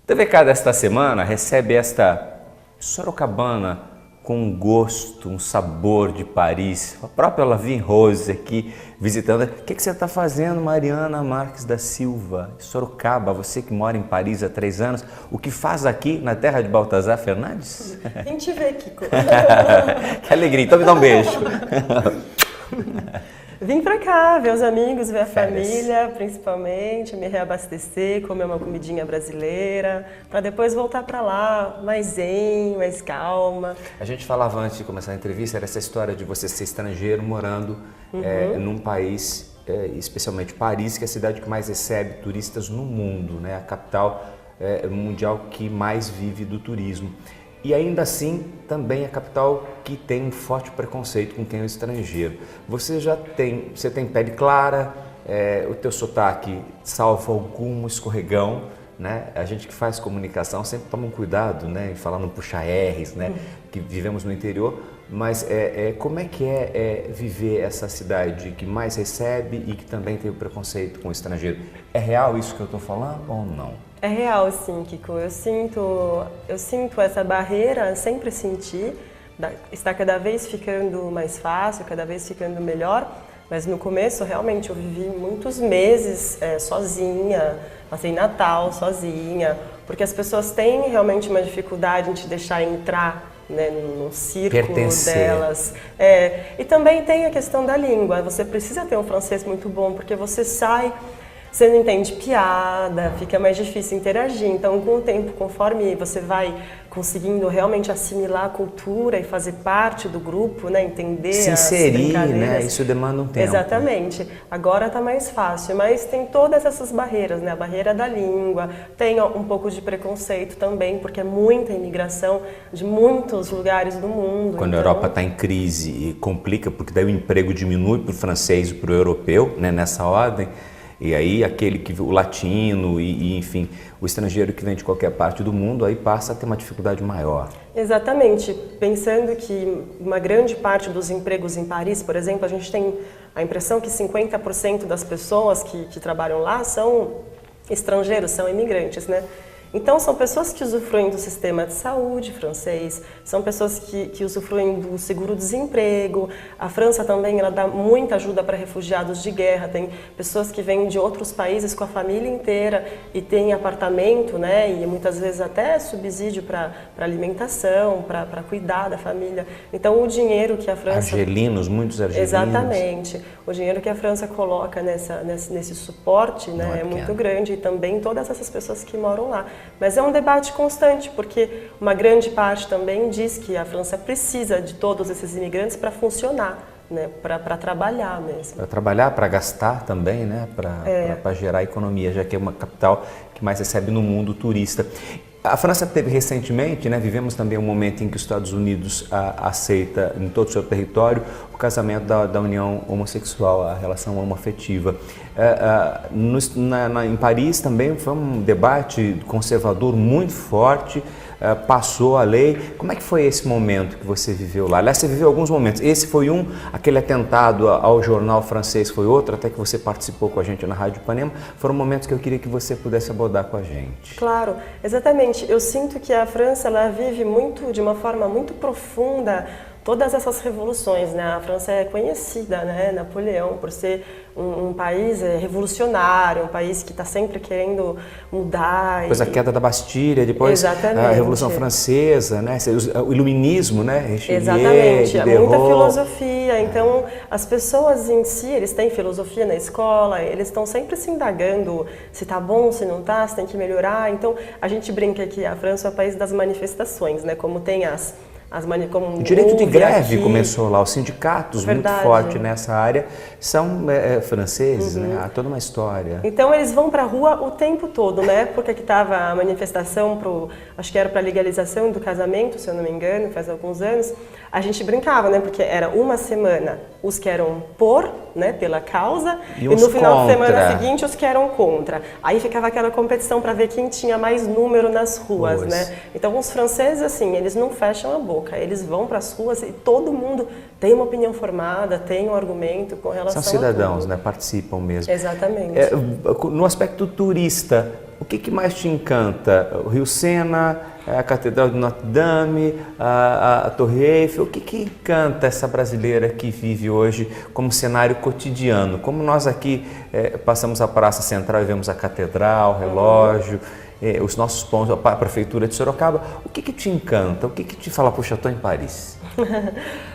TVK desta semana recebe esta sorocabana com um gosto, um sabor de Paris. A própria Lavin Rose aqui visitando. O que você está fazendo, Mariana Marques da Silva? Sorocaba, você que mora em Paris há 3 anos, o que faz aqui na terra de Baltazar Fernandes? Vem te ver, Kiko. Que alegria, então me dá um beijo. Vim pra cá, ver os amigos, ver a Férias. família, principalmente, me reabastecer, comer uma comidinha brasileira, para depois voltar pra lá, mais zen, mais calma. A gente falava antes de começar a entrevista, era essa história de você ser estrangeiro morando num país, especialmente Paris, que é a cidade que mais recebe turistas no mundo, né? A capital mundial que mais vive do turismo. E ainda assim, também é a capital que tem um forte preconceito com quem é estrangeiro. Você tem pele clara, o teu sotaque salva algum escorregão, né? A gente que faz comunicação sempre toma um cuidado, né, em falar no puxa-R's, né, que vivemos no interior, mas como é que é viver essa cidade que mais recebe e que também tem o preconceito com o estrangeiro? É real isso que eu estou falando ou não? É real, sim, Kiko. Eu sinto essa barreira, sempre senti. Está cada vez ficando mais fácil, cada vez ficando melhor. Mas no começo, realmente, eu vivi muitos meses sozinha, passei Natal sozinha, porque as pessoas têm realmente uma dificuldade em te deixar entrar, né, no círculo Pertencer. delas. E também tem a questão da língua. Você precisa ter um francês muito bom, porque você sai, você não entende piada, fica mais difícil interagir. Então, com o tempo, conforme você vai conseguindo realmente assimilar a cultura e fazer parte do grupo, né, entender Se as inserir, brincadeiras. né? Isso demanda um tempo. Exatamente. Agora está mais fácil, mas tem todas essas barreiras, né? A barreira da língua, tem um pouco de preconceito também, porque é muita imigração de muitos lugares do mundo. Quando a Europa está em crise e complica, porque daí o emprego diminui para o francês e para o europeu, né, nessa ordem, e aí o latino e enfim, o estrangeiro que vem de qualquer parte do mundo, aí passa a ter uma dificuldade maior. Exatamente. Pensando que uma grande parte dos empregos em Paris, por exemplo, a gente tem a impressão que 50% das pessoas que trabalham lá são estrangeiros, são imigrantes, né? Então, são pessoas que usufruem do sistema de saúde francês, são pessoas que usufruem do seguro-desemprego. A França também ela dá muita ajuda para refugiados de guerra, tem pessoas que vêm de outros países com a família inteira e têm apartamento, né, e muitas vezes até subsídio para alimentação, para cuidar da família. Então, o dinheiro que a França... Argelinos, muitos argelinos. Exatamente. O dinheiro que a França coloca nesse suporte, né, é muito grande, e também todas essas pessoas que moram lá. Mas é um debate constante, porque uma grande parte também diz que a França precisa de todos esses imigrantes para funcionar, né, para trabalhar mesmo. Para trabalhar, para gastar também, né, para gerar economia, já que é uma capital que mais recebe no mundo turista. A França teve recentemente, né, vivemos também um momento em que os Estados Unidos aceita em todo o seu território o casamento da união homossexual, a relação homoafetiva. Em Paris também foi um debate conservador muito forte, passou a lei. Como é que foi esse momento que você viveu lá? Aliás, você viveu alguns momentos. Esse foi aquele atentado ao jornal francês foi outro, até que você participou com a gente na Rádio Ipanema. Foram momentos que eu queria que você pudesse abordar com a gente. Claro, exatamente. Eu sinto que a França ela vive de uma forma muito profunda todas essas revoluções, né? A França é conhecida, né, Napoleão, por ser um país revolucionário, um país que está sempre querendo mudar. Depois a queda da Bastilha, depois exatamente. A Revolução Francesa, né? O Iluminismo, né? Richelieu, Exatamente, há Diderot. muita filosofia. Então, as pessoas em si, eles têm filosofia na escola, eles estão sempre se indagando se está bom, se não está, se tem que melhorar. Então, a gente brinca que a França é o país das manifestações, né? Como tem como o direito de greve aqui. Começou lá, os sindicatos muito fortes nessa área são franceses, né? Há toda uma história. Então eles vão para a rua o tempo todo, né? Porque aqui estava a manifestação acho que era para a legalização do casamento, se eu não me engano, faz alguns anos. A gente brincava, né? Porque era uma semana os que eram né, pela causa e no final de semana seguinte os que eram contra. Aí ficava aquela competição para ver quem tinha mais número nas ruas, né? Então os franceses, assim, eles não fecham a boca, eles vão para as ruas e todo mundo tem uma opinião formada, tem um argumento com relação São cidadãos, a tudo. né? Participam mesmo. Exatamente. No aspecto turista, o que mais te encanta? O Rio Sena, a Catedral de Notre Dame, a Torre Eiffel, o que encanta essa brasileira que vive hoje como cenário cotidiano? Como nós aqui passamos a Praça Central e vemos a Catedral, o relógio, os nossos pontos, a Prefeitura de Sorocaba, o que te encanta? O que te fala, puxa, eu estou em Paris?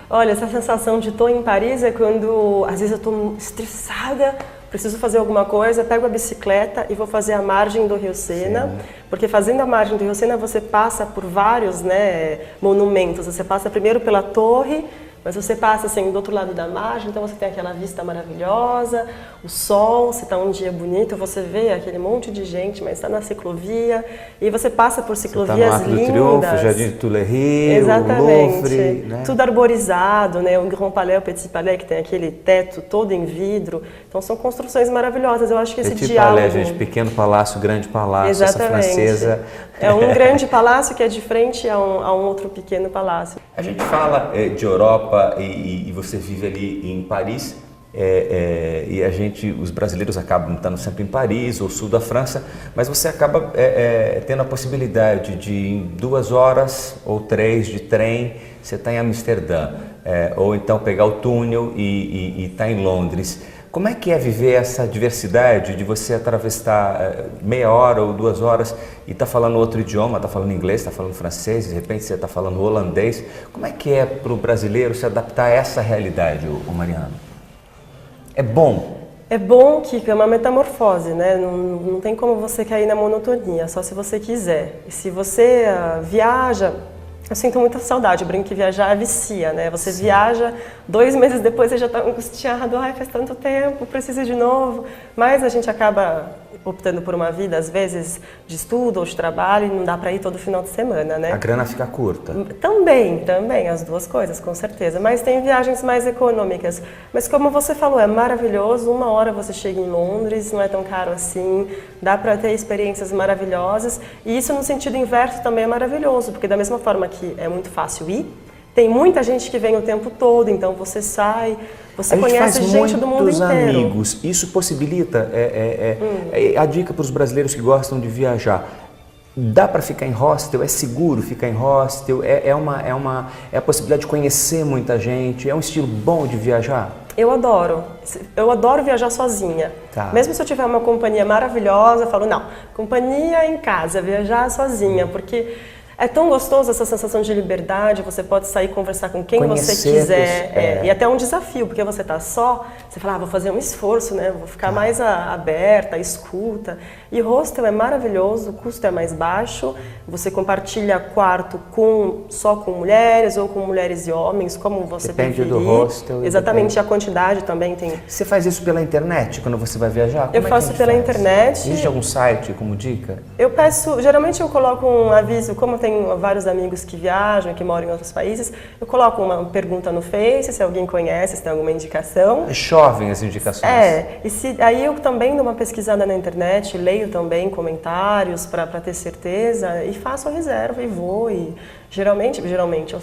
Olha, essa sensação de estou em Paris é quando, às vezes, eu estou estressada, preciso fazer alguma coisa, pego a bicicleta e vou fazer a margem do Rio Sena, porque fazendo a margem do Rio Sena você passa por vários, né, monumentos. Você passa primeiro pela torre, mas você passa assim do outro lado da margem, então você tem aquela vista maravilhosa, o sol, se está um dia bonito, você vê aquele monte de gente, mas está na ciclovia, e você passa por ciclovias lindas. Você está no Arco do Triunfo, Jardim de Tuileries, exatamente, o Louvre, né? Tudo arborizado, né? O Grand Palais, o Petit Palais, que tem aquele teto todo em vidro, então são construções maravilhosas. Eu acho que esse Petit diálogo... Palais, gente, pequeno palácio, grande palácio, exatamente. Essa francesa... É um grande palácio que é de frente a um outro pequeno palácio. A gente fala de Europa e você vive ali em Paris, e a gente, os brasileiros acabam estando sempre em Paris ou sul da França, mas você acaba tendo a possibilidade de em 2 horas ou 3 de trem, você está em Amsterdã, ou então pegar o túnel e estar em Londres. Como é que é viver essa diversidade de você atravessar meia hora ou 2 horas e estar falando outro idioma, está falando inglês, está falando francês, de repente você está falando holandês? Como é que é para o brasileiro se adaptar a essa realidade, Mariana? É bom? É bom que é uma metamorfose, né? Não tem como você cair na monotonia, só se você quiser. E se você viaja... Eu sinto muita saudade, eu brinco que viajar vicia, né? Você viaja, 2 meses depois você já está angustiado, ai, faz tanto tempo, preciso de novo. Mas a gente acaba optando por uma vida, às vezes, de estudo ou de trabalho, e não dá para ir todo final de semana, né? A grana fica curta. Também, as 2 coisas, com certeza. Mas tem viagens mais econômicas. Mas como você falou, é maravilhoso, 1 hora você chega em Londres, não é tão caro assim, dá para ter experiências maravilhosas. E isso no sentido inverso também é maravilhoso, porque da mesma forma que é muito fácil ir, tem muita gente que vem o tempo todo, então você sai, você conhece gente do mundo inteiro. Amigos, isso possibilita, a dica para os brasileiros que gostam de viajar. Dá para ficar em hostel? É seguro ficar em hostel? É a possibilidade de conhecer muita gente? É um estilo bom de viajar? Eu adoro viajar sozinha. Tá. Mesmo se eu tiver uma companhia maravilhosa, eu falo, não, companhia em casa, viajar sozinha, porque... É tão gostoso essa sensação de liberdade, você pode sair e conversar com quem você quiser. E até um desafio, porque você está só, você fala, vou fazer um esforço, né? Vou ficar mais aberta, escuta. E hostel é maravilhoso, o custo é mais baixo, você compartilha quarto só com mulheres ou com mulheres e homens, como você preferir. Depende do hostel. Exatamente, a quantidade também tem. Você faz isso pela internet quando você vai viajar? Eu faço pela internet. Existe algum site como dica? Eu peço, geralmente eu coloco um aviso, como tenho vários amigos que viajam, que moram em outros países, eu coloco uma pergunta no Face, se alguém conhece, se tem alguma indicação. Chovem as indicações. Aí eu também dou uma pesquisada na internet, leio também comentários para ter certeza e faço a reserva e vou. E geralmente eu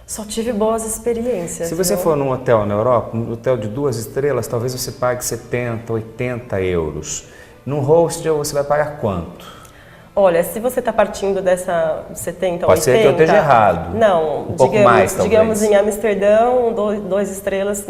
só tive boas experiências. Se você for num hotel na Europa, um hotel de 2 estrelas, talvez você pague 70, 80 euros. Num hostel você vai pagar quanto? Olha, se você está partindo dessa 70 ou 80... Pode ser que eu esteja errado. Não, pouco mais, digamos em Amsterdã, 2 estrelas,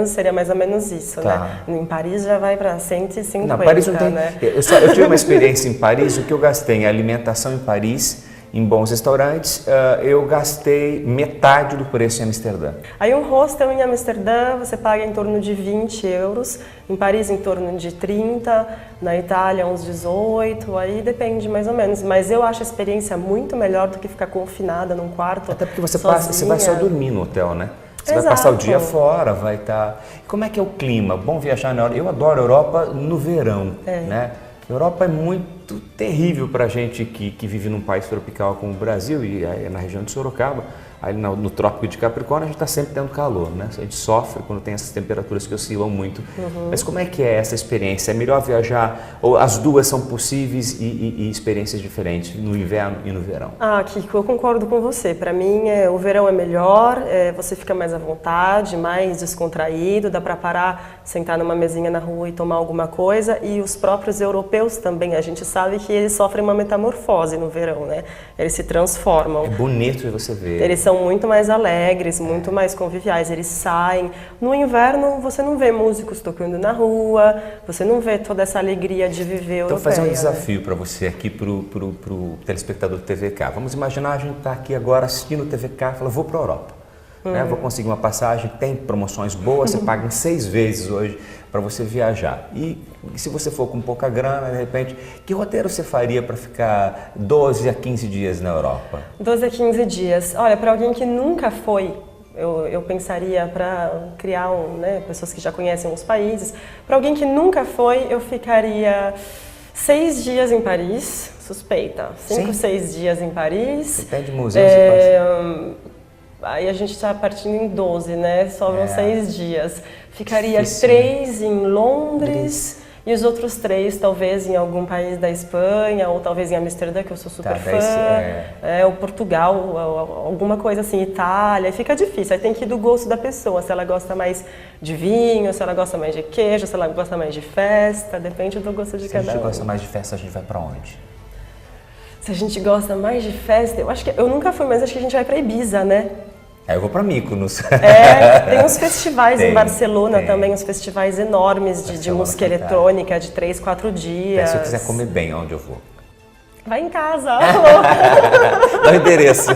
seria mais ou menos isso, né? Em Paris já vai para 150, não, Paris não tem, né? Eu tive uma experiência em Paris, o que eu gastei em alimentação em Paris, em bons restaurantes, eu gastei metade do preço em Amsterdã. Aí um hostel em Amsterdã você paga em torno de 20 euros, em Paris em torno de 30, na Itália uns 18, aí depende mais ou menos. Mas eu acho a experiência muito melhor do que ficar confinada num quarto. Até porque você vai só dormir no hotel, né? Você vai passar o dia fora, vai estar... Como é que é o clima? Bom viajar na Europa. Eu adoro a Europa no verão, né? A Europa é muito terrível para a gente que vive num país tropical como o Brasil e na região de Sorocaba, aí no Trópico de Capricórnio, a gente está sempre tendo calor, né? A gente sofre quando tem essas temperaturas que oscilam muito. Mas como é que é essa experiência? É melhor viajar, ou as duas são possíveis e experiências diferentes, no inverno e no verão? Kiko, eu concordo com você. Para mim, o verão é melhor, você fica mais à vontade, mais descontraído, dá para parar, sentar numa mesinha na rua e tomar alguma coisa. E os próprios europeus também, a gente sabe sabe que eles sofrem uma metamorfose no verão, né? Eles se transformam. É bonito de você ver. Eles são muito mais alegres, muito mais conviviais, eles saem. No inverno, você não vê músicos tocando na rua, você não vê toda essa alegria de viver Então, europeia, fazer um né? desafio para você aqui, pro telespectador do TVK. Vamos imaginar a gente está aqui agora assistindo o TVK e fala, vou para a Europa. Né? Vou conseguir uma passagem, tem promoções boas, você paga em 6 vezes hoje para você viajar. E se você for com pouca grana, de repente, que roteiro você faria para ficar 12 a 15 dias na Europa? 12 a 15 dias. Olha, para alguém que nunca foi, eu pensaria para criar pessoas que já conhecem os países. Para alguém que nunca foi, eu ficaria 6 dias em Paris, suspeita. 5, 6 dias em Paris. Depende de museus. Aí a gente está partindo em 12, né? Sobram 6 dias. Ficaria Difícil, 3 em Londres e os outros 3 talvez em algum país da Espanha ou talvez em Amsterdã, que eu sou super fã. Ou Portugal, ou alguma coisa assim, Itália. Fica difícil, aí tem que ir do gosto da pessoa. Se ela gosta mais de vinho, se ela gosta mais de queijo, se ela gosta mais de festa, depende do gosto de cada um. Se a gente gosta mais de festa, a gente vai para onde? Se a gente gosta mais de festa, eu acho que eu nunca fui, mas acho que a gente vai para Ibiza, né? Eu vou para Mykonos. Tem uns festivais em Barcelona também, uns festivais enormes de música eletrônica, de 3, 4 dias. Se eu quiser comer bem, onde eu vou? Vai em casa. Dá o endereço.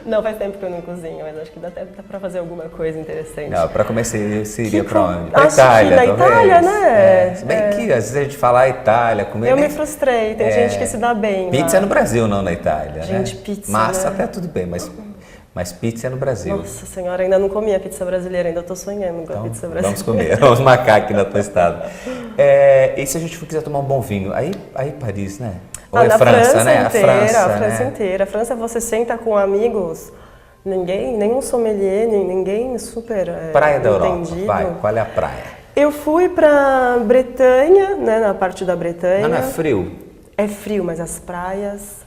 Não, faz tempo que eu não cozinho, mas acho que dá para fazer alguma coisa interessante. Não, para comer você iria para onde? Para Itália, na Itália, né? Se bem que às vezes a gente fala Itália, comer... Eu me frustrei, tem gente que se dá bem. Pizza é no Brasil, não na Itália, gente, né? Pizza, massa né? Até tudo bem, mas pizza é no Brasil. Nossa senhora, ainda não comi a pizza brasileira, ainda estou sonhando com a pizza brasileira. Vamos comer, vamos marcar aqui na tua estado. E se a gente quiser tomar um bom vinho? Aí Paris, né? Ou é França, né? A França inteira. A França você senta com amigos, nenhum sommelier, ninguém super praia da entendido. Europa, vai, qual é a praia? Eu fui para Bretanha, né, na parte da Bretanha. Não é frio? É frio, mas as praias...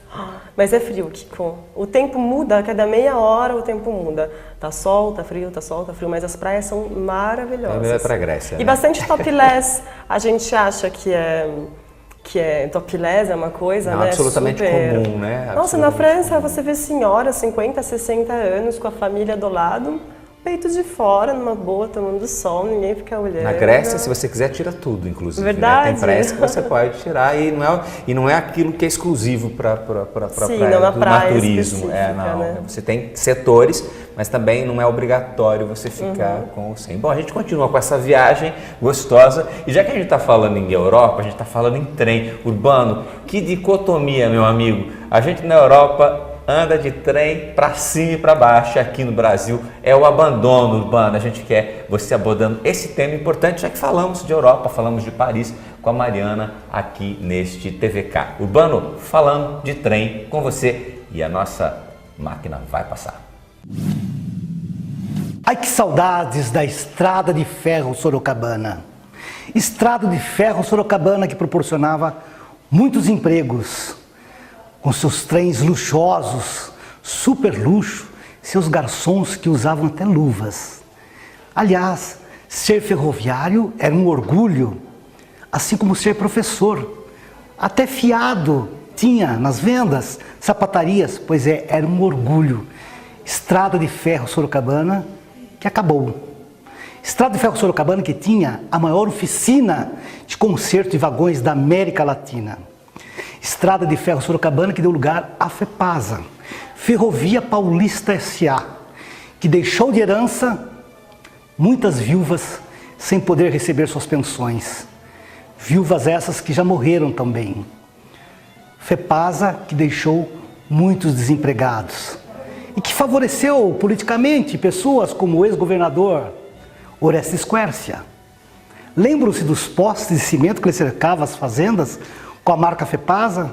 Mas é frio, Kiko. O tempo muda, a cada meia hora o tempo muda. Tá sol, tá frio, tá sol, tá frio, mas as praias são maravilhosas. É para Grécia, né? E bastante topless. A gente acha que é topless, é uma coisa, não, né? absolutamente super comum, né? Nossa, na França você vê senhoras, 50, 60 anos, com a família do lado, peito de fora, numa boa, tomando sol, ninguém fica olhando. Na Grécia, se você quiser, tira tudo, inclusive. Verdade. Né? Tem praias que você pode tirar e não é aquilo que é exclusivo para praia do naturismo. Né? Você tem setores, mas também não é obrigatório você ficar com o 100. Bom, a gente continua com essa viagem gostosa e já que a gente está falando em Europa, a gente está falando em trem urbano. Que dicotomia, meu amigo. A gente na Europa anda de trem para cima e para baixo. Aqui no Brasil é o abandono urbano. A gente quer você abordando esse tema importante, já que falamos de Europa, falamos de Paris com a Mariana aqui neste TVK. Urbano falando de trem com você e a nossa máquina vai passar. Ai, que saudades da Estrada de Ferro Sorocabana. Estrada de Ferro Sorocabana que proporcionava muitos empregos, com seus trens luxuosos, super luxo, seus garçons que usavam até luvas. Aliás, ser ferroviário era um orgulho, assim como ser professor. Até fiado tinha nas vendas, sapatarias, pois era um orgulho. Estrada de Ferro Sorocabana que acabou. Estrada de Ferro Sorocabana que tinha a maior oficina de conserto de vagões da América Latina. Estrada de Ferro Sorocabana que deu lugar à FEPASA, Ferrovia Paulista S.A., que deixou de herança muitas viúvas sem poder receber suas pensões. Viúvas essas que já morreram também. FEPASA que deixou muitos desempregados e que favoreceu politicamente pessoas como o ex-governador Orestes Quércia. Lembram-se dos postes de cimento que ele cercava as fazendas com a marca FEPASA?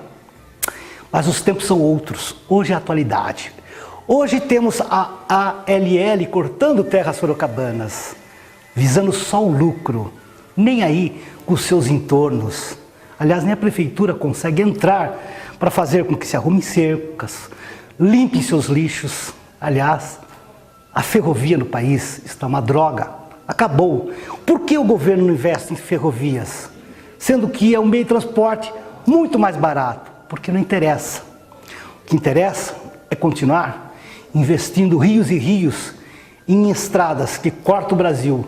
Mas os tempos são outros. Hoje é a atualidade. Hoje temos a ALL cortando terras sorocabanas, visando só o lucro, nem aí com os seus entornos. Aliás, nem a prefeitura consegue entrar para fazer com que se arrumem cercas, limpem seus lixos. Aliás, a ferrovia no país está uma droga. Acabou. Por que o governo não investe em ferrovias? sendo que é um meio de transporte muito mais barato, porque não interessa. O que interessa é continuar investindo rios e rios em estradas que cortam o Brasil,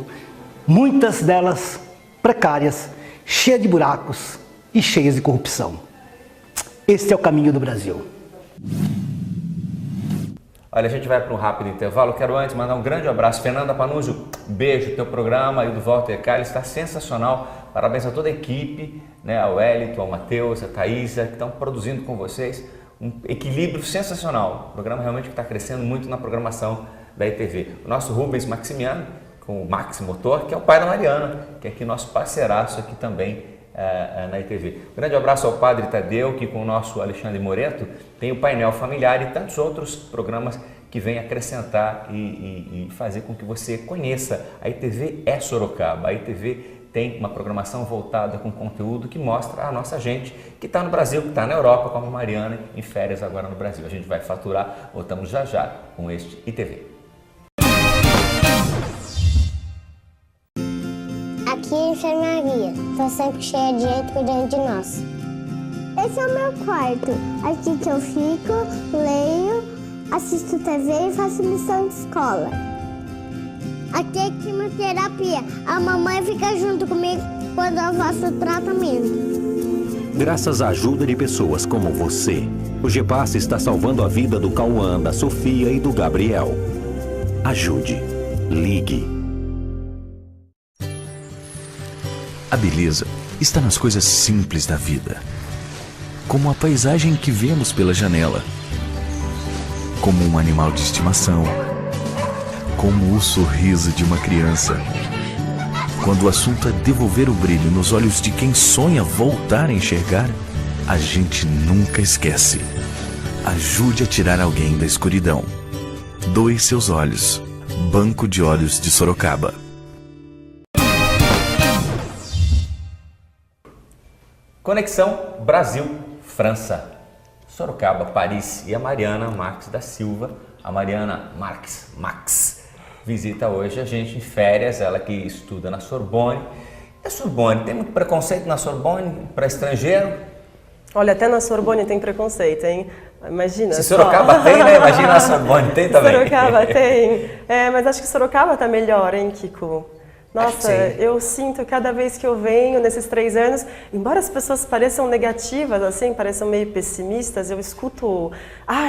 muitas delas precárias, cheias de buracos e cheias de corrupção. Este é o caminho do Brasil. Olha, a gente vai para um rápido intervalo. Quero antes mandar um grande abraço. Fernanda Panunzio, beijo. Teu programa aí do Walter Cali está sensacional. Parabéns a toda a equipe, né? Ao Wellington, ao Matheus, a Thaisa, que estão produzindo com vocês um equilíbrio sensacional. O programa realmente está crescendo muito na programação da ITV. O nosso Rubens Maximiano, com o Max Motor, que é o pai da Mariana, que é aqui nosso parceiraço aqui também na ITV. Um grande abraço ao Padre Tadeu, que com o nosso Alexandre Moreto tem o painel familiar e tantos outros programas que vêm acrescentar e fazer com que você conheça. A ITV é Sorocaba. A ITV tem uma programação voltada com conteúdo que mostra a nossa gente que está no Brasil, que está na Europa, como a Mariana, em férias agora no Brasil. A gente vai faturar, voltamos já já com este ITV. Aqui é a enfermaria. Tô sempre cheia de gente cuidando de nós. Esse é o meu quarto. Aqui que eu fico, leio, assisto TV e faço lição de escola. Aqui é quimioterapia. A mamãe fica junto comigo quando eu faço o tratamento. Graças à ajuda de pessoas como você, o GEPASS está salvando a vida do Cauã, da Sofia e do Gabriel. Ajude. Ligue. A beleza está nas coisas simples da vida, como a paisagem que vemos pela janela, como um animal de estimação, como o sorriso de uma criança. Quando o assunto é devolver o brilho nos olhos de quem sonha voltar a enxergar, a gente nunca esquece. Ajude a tirar alguém da escuridão. Doe seus olhos. Banco de Olhos de Sorocaba. Conexão Brasil-França, Sorocaba, Paris e a Mariana Marques da Silva. A Mariana Marques, Max, visita hoje a gente em férias, ela que estuda na Sorbonne. E a Sorbonne, tem muito preconceito na Sorbonne para estrangeiro? Olha, até na Sorbonne tem preconceito, hein? Imagina. Se Sorocaba tem, né? Imagina a Sorbonne tem também. Sorocaba tem. Mas acho que Sorocaba tá melhor, hein, Kiko? Nossa, eu sinto cada vez que eu venho nesses 3 anos, embora as pessoas pareçam negativas, assim, pareçam meio pessimistas, eu escuto,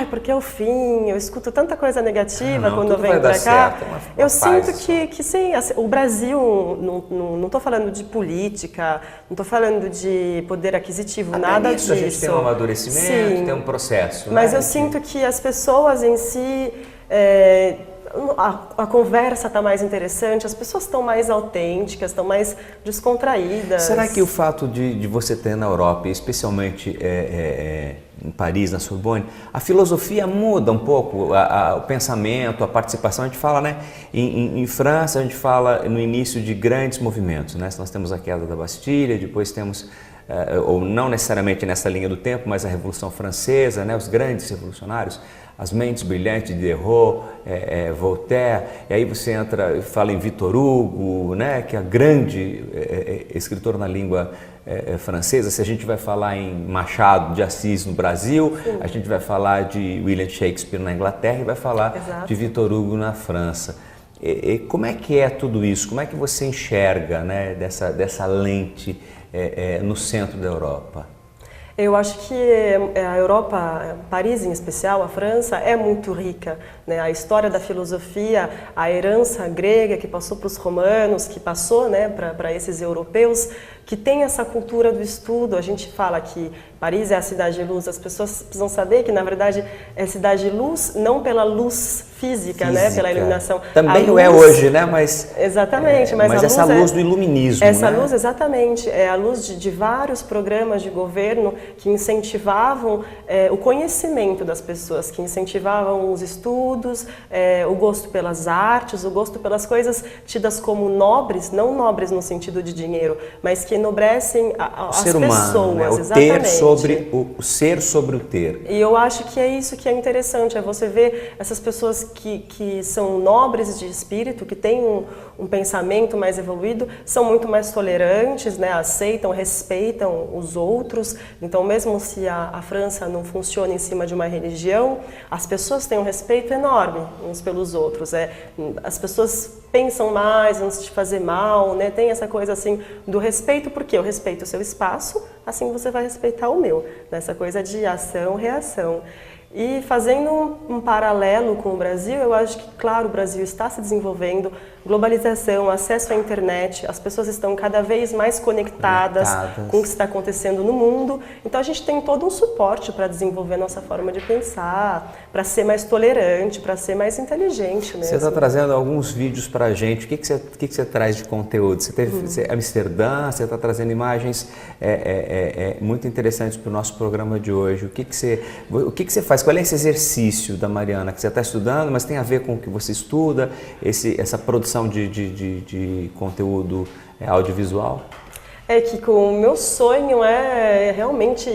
porque é o fim, eu escuto tanta coisa negativa quando eu venho pra cá. Eu sinto que sim, assim, o Brasil, não estou falando de política, não estou falando de poder aquisitivo, nada disso. A gente tem um amadurecimento, tem um processo. Mas eu sinto que as pessoas em si... A conversa está mais interessante, as pessoas estão mais autênticas, estão mais descontraídas. Será que o fato de você ter na Europa, especialmente em Paris, na Sorbonne, a filosofia muda um pouco, o pensamento, a participação? A gente fala, né? Em França, a gente fala no início de grandes movimentos, né? Nós temos a queda da Bastilha, depois temos, ou não necessariamente nessa linha do tempo, mas a Revolução Francesa, né? Os grandes revolucionários, as mentes brilhantes de Diderot, Voltaire, e aí você entra e fala em Victor Hugo, né, que é grande escritor na língua francesa. Se a gente vai falar em Machado de Assis no Brasil, a gente vai falar de William Shakespeare na Inglaterra e vai falar de Victor Hugo na França. Como é que é tudo isso? Como é que você enxerga, né, dessa lente no centro da Europa? Eu acho que a Europa, Paris em especial, a França, é muito rica, né? A história da filosofia, a herança grega que passou para os romanos, que passou, né, para esses europeus, que tem essa cultura do estudo. A gente fala que Paris é a cidade de luz, as pessoas precisam saber que, na verdade, é cidade de luz, não pela luz física, né, pela iluminação. Também não é hoje, né, mas... Exatamente. Mas essa luz do iluminismo, essa né? luz, exatamente, é a luz de vários programas de governo que incentivavam o conhecimento das pessoas, que incentivavam os estudos, o gosto pelas artes, o gosto pelas coisas tidas como nobres, não nobres no sentido de dinheiro, mas que enobrecem as ser humano, pessoas, né? O exatamente. Ter sobre o ser sobre o ter. E eu acho que é isso que é interessante, é você ver essas pessoas que são nobres de espírito, que têm um pensamento mais evoluído, são muito mais tolerantes, né? Aceitam, respeitam os outros. Então, mesmo se a França não funciona em cima de uma religião, as pessoas têm um respeito enorme uns pelos outros. As pessoas pensam mais antes de fazer mal, né? Tem essa coisa assim do respeito, porque eu respeito o seu espaço, assim você vai respeitar o meu. Nessa coisa de ação, reação. E fazendo um paralelo com o Brasil, eu acho que, claro, o Brasil está se desenvolvendo, globalização, acesso à internet, as pessoas estão cada vez mais conectadas com o que está acontecendo no mundo. Então a gente tem todo um suporte para desenvolver a nossa forma de pensar, para ser mais tolerante, para ser mais inteligente mesmo. Você está trazendo alguns vídeos para a gente. O que você traz de conteúdo? Você teve Amsterdã, você está trazendo imagens muito interessantes para o nosso programa de hoje. O que você faz? Qual é esse exercício da Mariana que você está estudando, mas tem a ver com o que você estuda, essa produção de conteúdo audiovisual? É que o meu sonho é realmente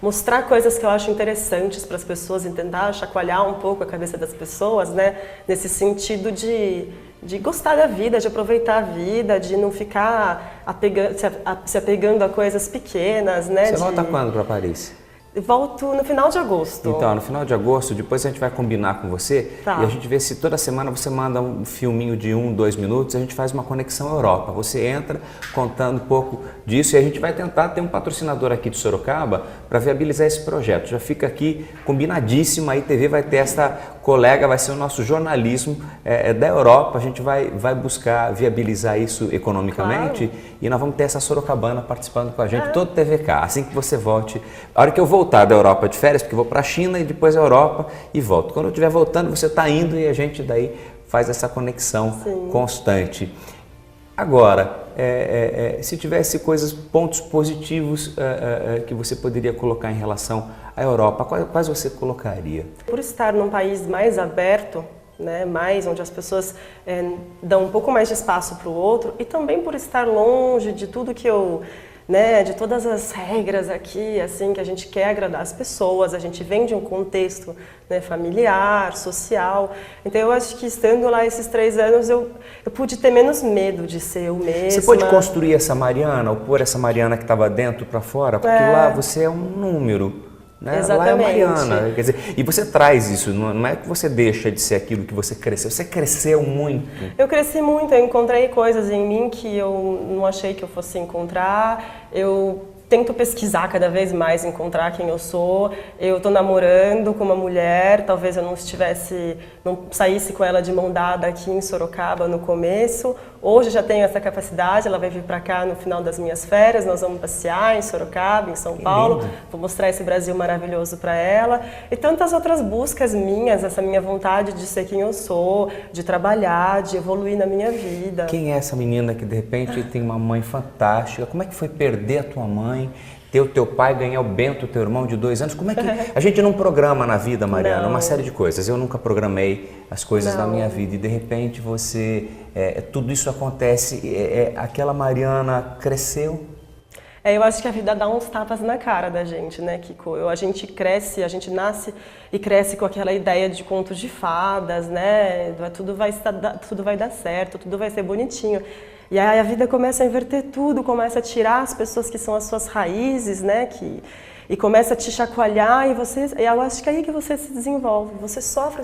mostrar coisas que eu acho interessantes para as pessoas e tentar chacoalhar um pouco a cabeça das pessoas, né? Nesse sentido de gostar da vida, de aproveitar a vida, de não ficar se apegando a coisas pequenas, né? Você volta quando para Paris? Volto no final de agosto. Então, no final de agosto, depois a gente vai combinar com você e a gente vê se toda semana você manda um filminho de 1, 2 minutos, a gente faz uma conexão Europa. Você entra contando um pouco disso e a gente vai tentar ter um patrocinador aqui de Sorocaba para viabilizar esse projeto. Já fica aqui combinadíssimo, aí a TV vai ter essa colega, vai ser o nosso jornalismo da Europa, a gente vai buscar viabilizar isso economicamente e nós vamos ter essa sorocabana participando com a gente, todo TVK, assim que você volte. A hora que eu voltar da Europa de férias, porque eu vou para a China e depois a Europa e volto. Quando eu estiver voltando, você está indo e a gente daí faz essa conexão constante. Agora, se tivesse pontos positivos que você poderia colocar em relação à Europa, quais você colocaria? Por estar num país mais aberto, né, mais onde as pessoas dão um pouco mais de espaço para o outro, e também por estar longe de tudo que de todas as regras aqui, assim, que a gente quer agradar as pessoas, a gente vem de um contexto, né, familiar, social. Então eu acho que estando lá esses 3 anos eu pude ter menos medo de ser eu mesma. Você pode construir essa Mariana ou pôr essa Mariana que estava dentro para fora? Porque lá você é um número. Né? Exatamente. Lá é a Mariana, quer dizer, e você traz isso, não é que você deixa de ser aquilo que você cresceu muito. Eu cresci muito, eu encontrei coisas em mim que eu não achei que eu fosse encontrar, eu tento pesquisar cada vez mais, encontrar quem eu sou. Eu estou namorando com uma mulher, talvez eu não saísse com ela de mão dada aqui em Sorocaba no começo. Hoje já tenho essa capacidade, ela vai vir para cá no final das minhas férias, nós vamos passear em Sorocaba, em São Paulo, vou mostrar esse Brasil maravilhoso para ela. E tantas outras buscas minhas, essa minha vontade de ser quem eu sou, de trabalhar, de evoluir na minha vida. Quem é essa menina que de repente tem uma mãe fantástica? Como é que foi perder a tua mãe? Ter o teu pai, ganhar o Bento, teu irmão de 2 anos, como é que... A gente não programa na vida, Mariana, uma série de coisas. Eu nunca programei as coisas na minha vida e de repente tudo isso acontece, aquela Mariana cresceu. Eu acho que a vida dá uns tapas na cara da gente, né, Kiko? A gente cresce, a gente nasce e cresce com aquela ideia de contos de fadas, né? Tudo vai dar certo, tudo vai ser bonitinho. E aí a vida começa a inverter tudo, começa a tirar as pessoas que são as suas raízes, né? E começa a te chacoalhar e eu acho que é aí que você se desenvolve. Você sofre,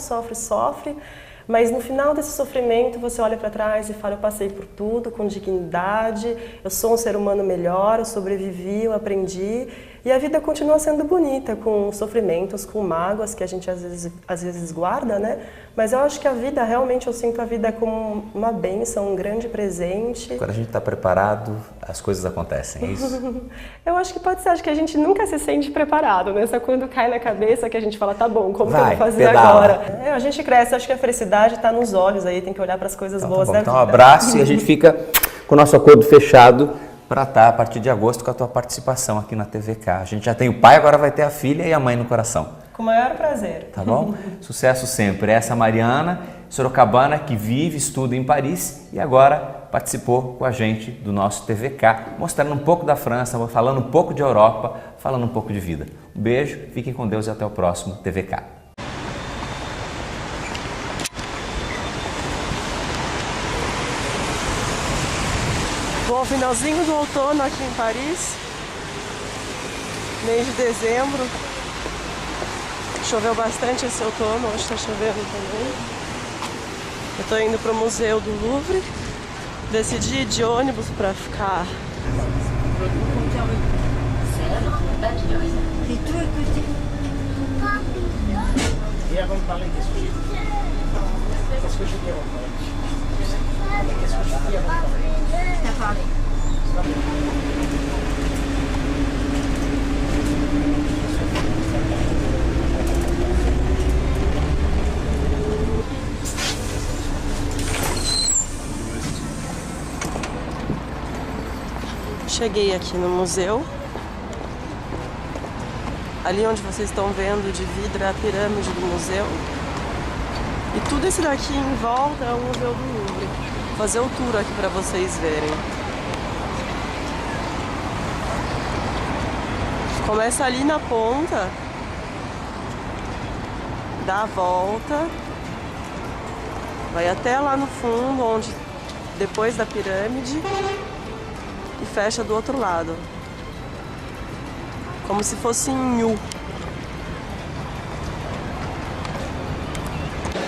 mas no final desse sofrimento você olha para trás e fala, eu passei por tudo com dignidade, eu sou um ser humano melhor, eu sobrevivi, eu aprendi. E a vida continua sendo bonita, com sofrimentos, com mágoas que a gente às vezes guarda, né? Mas eu acho que a vida, realmente, eu sinto a vida como uma bênção, um grande presente. Quando a gente está preparado, as coisas acontecem, é isso? Eu acho que pode ser, acho que a gente nunca se sente preparado, né? Só quando cai na cabeça que a gente fala, tá bom, como que eu vou fazer agora? A gente cresce, acho que a felicidade está nos olhos aí, tem que olhar para as coisas boas da vida. Então um abraço e a gente fica com o nosso acordo fechado para estar a partir de agosto com a tua participação aqui na TVK. A gente já tem o pai, agora vai ter a filha e a mãe no coração. Com o maior prazer. Tá bom? Sucesso sempre. Essa é a Mariana sorocabana que vive, estuda em Paris e agora participou com a gente do nosso TVK, mostrando um pouco da França, falando um pouco de Europa, falando um pouco de vida. Um beijo, fiquem com Deus e até o próximo TVK. Bom, finalzinho do outono aqui em Paris, mês de dezembro. Choveu bastante esse outono, hoje está chovendo também. Eu estou indo para o Museu do Louvre. Decidi ir de ônibus para ficar. Cheguei aqui no museu. Ali onde vocês estão vendo de vidro é a pirâmide do museu. E tudo esse daqui em volta é o Museu do Louvre. Vou fazer o tour aqui para vocês verem. Começa ali na ponta, dá a volta, vai até lá no fundo, onde depois da pirâmide, e fecha do outro lado, como se fosse em U.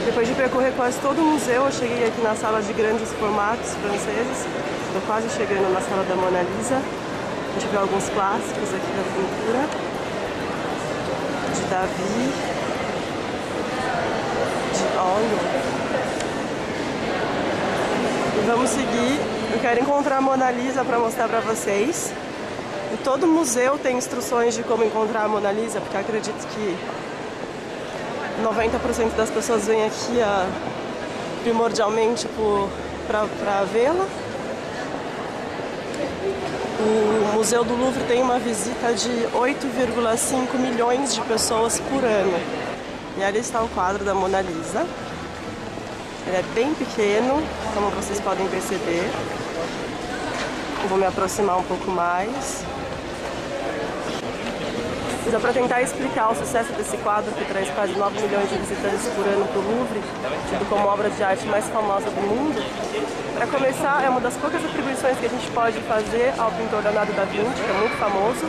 Depois de percorrer quase todo o museu, eu cheguei aqui na sala de grandes formatos franceses. Estou quase chegando na sala da Mona Lisa. A gente vê alguns clássicos aqui da pintura, de Davi, de óleo. E vamos seguir. Eu quero encontrar a Mona Lisa para mostrar para vocês. E todo museu tem instruções de como encontrar a Mona Lisa, porque eu acredito que 90% das pessoas vêm aqui primordialmente para vê-la. O Museu do Louvre tem uma visita de 8,5 milhões de pessoas por ano. E ali está o quadro da Mona Lisa. Ele é bem pequeno, como vocês podem perceber. Eu vou me aproximar um pouco mais. Dá para tentar explicar o sucesso desse quadro, que traz quase 9 milhões de visitantes por ano para o Louvre, tido como obra de arte mais famosa do mundo. Para começar, é uma das poucas atribuições que a gente pode fazer ao pintor Leonardo da Vinci, que é muito famoso,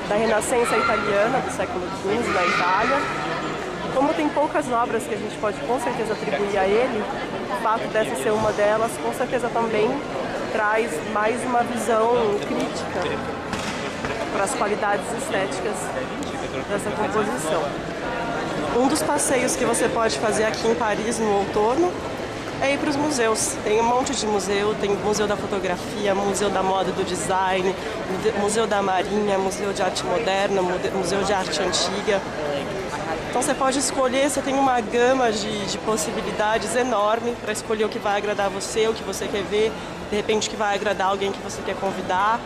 da Renascença italiana, do século XV, na Itália. Como tem poucas obras que a gente pode com certeza atribuir a ele, o fato dessa ser uma delas, com certeza também traz mais uma visão crítica para as qualidades estéticas dessa composição. Um dos passeios que você pode fazer aqui em Paris no outono é ir para os museus. Tem um monte de museu, tem Museu da Fotografia, Museu da Moda e do Design, Museu da Marinha, Museu de Arte Moderna, Museu de Arte Antiga. Então você pode escolher, você tem uma gama de possibilidades enorme para escolher o que vai agradar você, o que você quer ver, de repente o que vai agradar alguém que você quer convidar.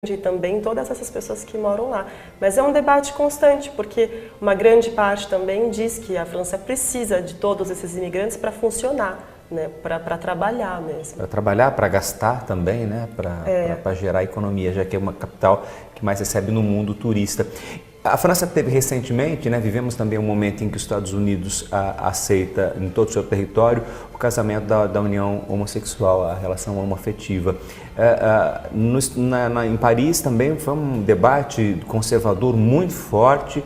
E também todas essas pessoas que moram lá. Mas é um debate constante, porque uma grande parte também diz que a França precisa de todos esses imigrantes para funcionar, né? Para trabalhar mesmo. Para trabalhar, para gastar também, né? Para gerar economia, já que é uma capital que mais recebe no mundo turista. A França teve recentemente, né, vivemos também um momento em que os Estados Unidos aceita em todo o seu território o casamento da união homossexual, a relação homoafetiva. Em Paris também foi um debate conservador muito forte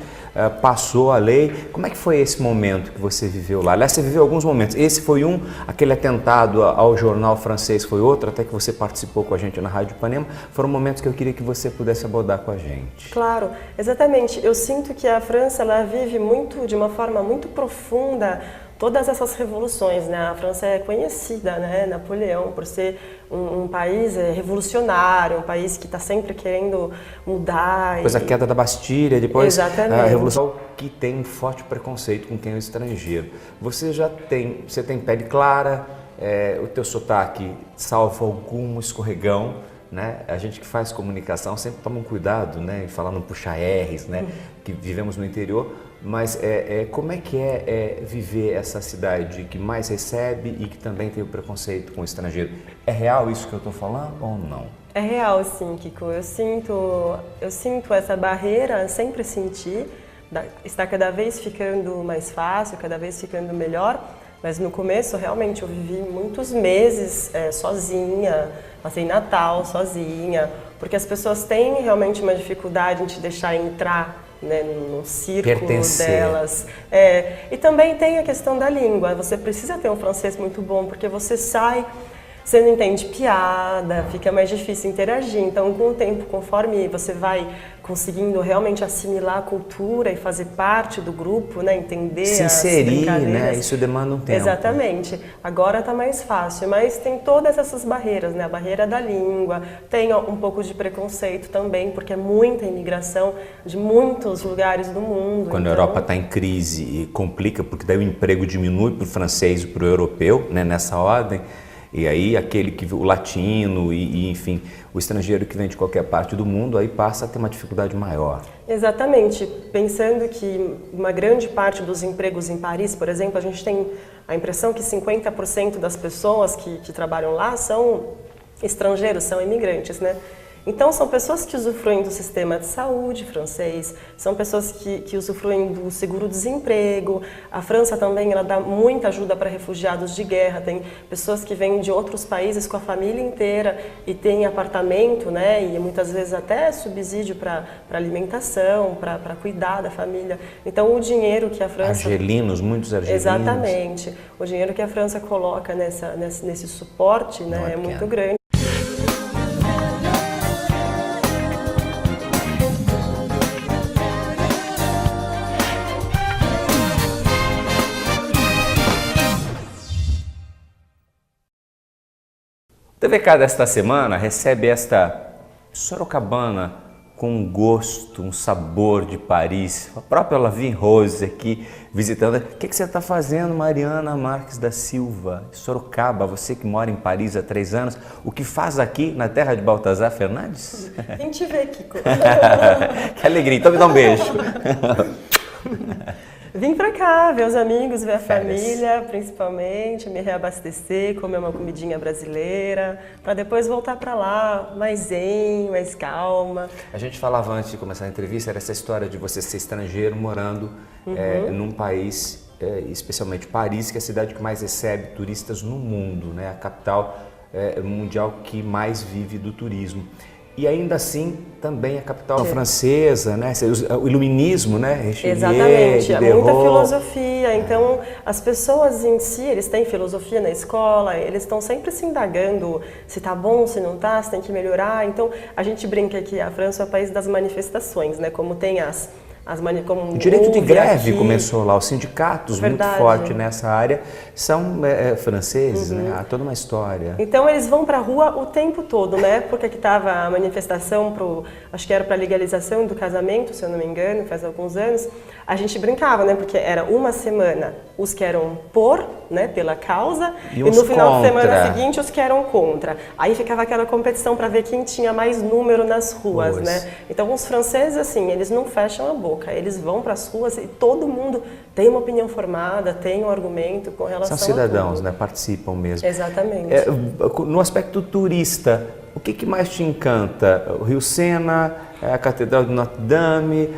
passou a lei. Como é que foi esse momento que você viveu lá? Aliás, você viveu alguns momentos. Esse foi um, aquele atentado ao jornal francês foi outro, até que você participou com a gente na Rádio Ipanema. Foram momentos que eu queria que você pudesse abordar com a gente. Claro, exatamente. Eu sinto que a França, ela vive muito, de uma forma muito profunda, todas essas revoluções, né? A França é conhecida, né? Napoleão, por ser um país revolucionário, um país que está sempre querendo mudar. Depois a queda da Bastilha, depois Exatamente. a Revolução, que tem um forte preconceito com quem é estrangeiro. Você tem pele clara, o teu sotaque, salvo algum escorregão, né? A gente que faz comunicação sempre toma um cuidado, né? Em falar não puxar R's, né? Que vivemos no interior. Mas como é que é viver essa cidade que mais recebe e que também tem o preconceito com o estrangeiro? É real isso que eu estou falando ou não? É real, sim, Kiko. Eu sinto essa barreira, sempre senti. Está cada vez ficando mais fácil, cada vez ficando melhor. Mas no começo, realmente, eu vivi muitos meses sozinha, passei Natal sozinha, porque as pessoas têm realmente uma dificuldade em te deixar entrar, né, no círculo delas. E também tem a questão da língua. Você precisa ter um francês muito bom, porque você sai, você não entende piada, fica mais difícil interagir. Então, com o tempo, conforme você vai conseguindo realmente assimilar a cultura e fazer parte do grupo, né, entender se inserir, né? Isso demanda um tempo. Exatamente. Agora está mais fácil, mas tem todas essas barreiras, né? A barreira da língua, tem um pouco de preconceito também, porque é muita imigração de muitos lugares do mundo. Quando a Europa está em crise e complica, porque daí o emprego diminui para o francês e para o europeu, né, nessa ordem. E aí o latino e enfim, o estrangeiro que vem de qualquer parte do mundo, aí passa a ter uma dificuldade maior. Exatamente. Pensando que uma grande parte dos empregos em Paris, por exemplo, a gente tem a impressão que 50% das pessoas que trabalham lá são estrangeiros, são imigrantes, né? Então, são pessoas que usufruem do sistema de saúde francês, são pessoas que usufruem do seguro-desemprego. A França também ela dá muita ajuda para refugiados de guerra. Tem pessoas que vêm de outros países com a família inteira e têm apartamento, né? E muitas vezes até subsídio para alimentação, para cuidar da família. Então, o dinheiro que a França... Argelinos, muitos argelinos. Exatamente. O dinheiro que a França coloca nesse suporte, né, é muito grande. O TVK desta semana recebe esta sorocabana com um gosto, um sabor de Paris. A própria Lavigne Rose aqui visitando. O que você está fazendo, Mariana Marques da Silva? Sorocaba, você que mora em Paris há 3 anos, o que faz aqui na terra de Baltazar Fernandes? Vem te ver, Kiko. Que alegria, então me dá um beijo. Vim pra cá, ver os amigos, ver a Férias. família, principalmente, me reabastecer, comer uma comidinha brasileira, para depois voltar para lá, mais zen, mais calma. A gente falava antes de começar a entrevista, era essa história de você ser estrangeiro morando num país, especialmente Paris, que é a cidade que mais recebe turistas no mundo, né? A capital mundial que mais vive do turismo. E ainda assim, também a capital francesa, né? O iluminismo, né? Richelieu, Exatamente, há muita Diderot. filosofia. Então, as pessoas em si, eles têm filosofia na escola, eles estão sempre se indagando se tá bom, se não tá, se tem que melhorar. Então, a gente brinca que a França é o país das manifestações, né? Como tem como o direito de greve aqui. Começou lá, os sindicatos muito fortes nessa área são franceses, né? Há toda uma história. Então eles vão para a rua o tempo todo, né? Porque aqui estava a manifestação acho que era para a legalização do casamento, se eu não me engano, faz alguns anos. A gente brincava, né? Porque era uma semana os que eram né? Pela causa e no final de semana seguinte os que eram contra. Aí ficava aquela competição para ver quem tinha mais número nas ruas, né? Então os franceses assim, eles não fecham a boca, eles vão para as ruas e todo mundo tem uma opinião formada, tem um argumento com relação São cidadãos, a tudo. né? Participam mesmo. Exatamente. No aspecto turista, o que mais te encanta? O Rio Sena, a Catedral de Notre Dame,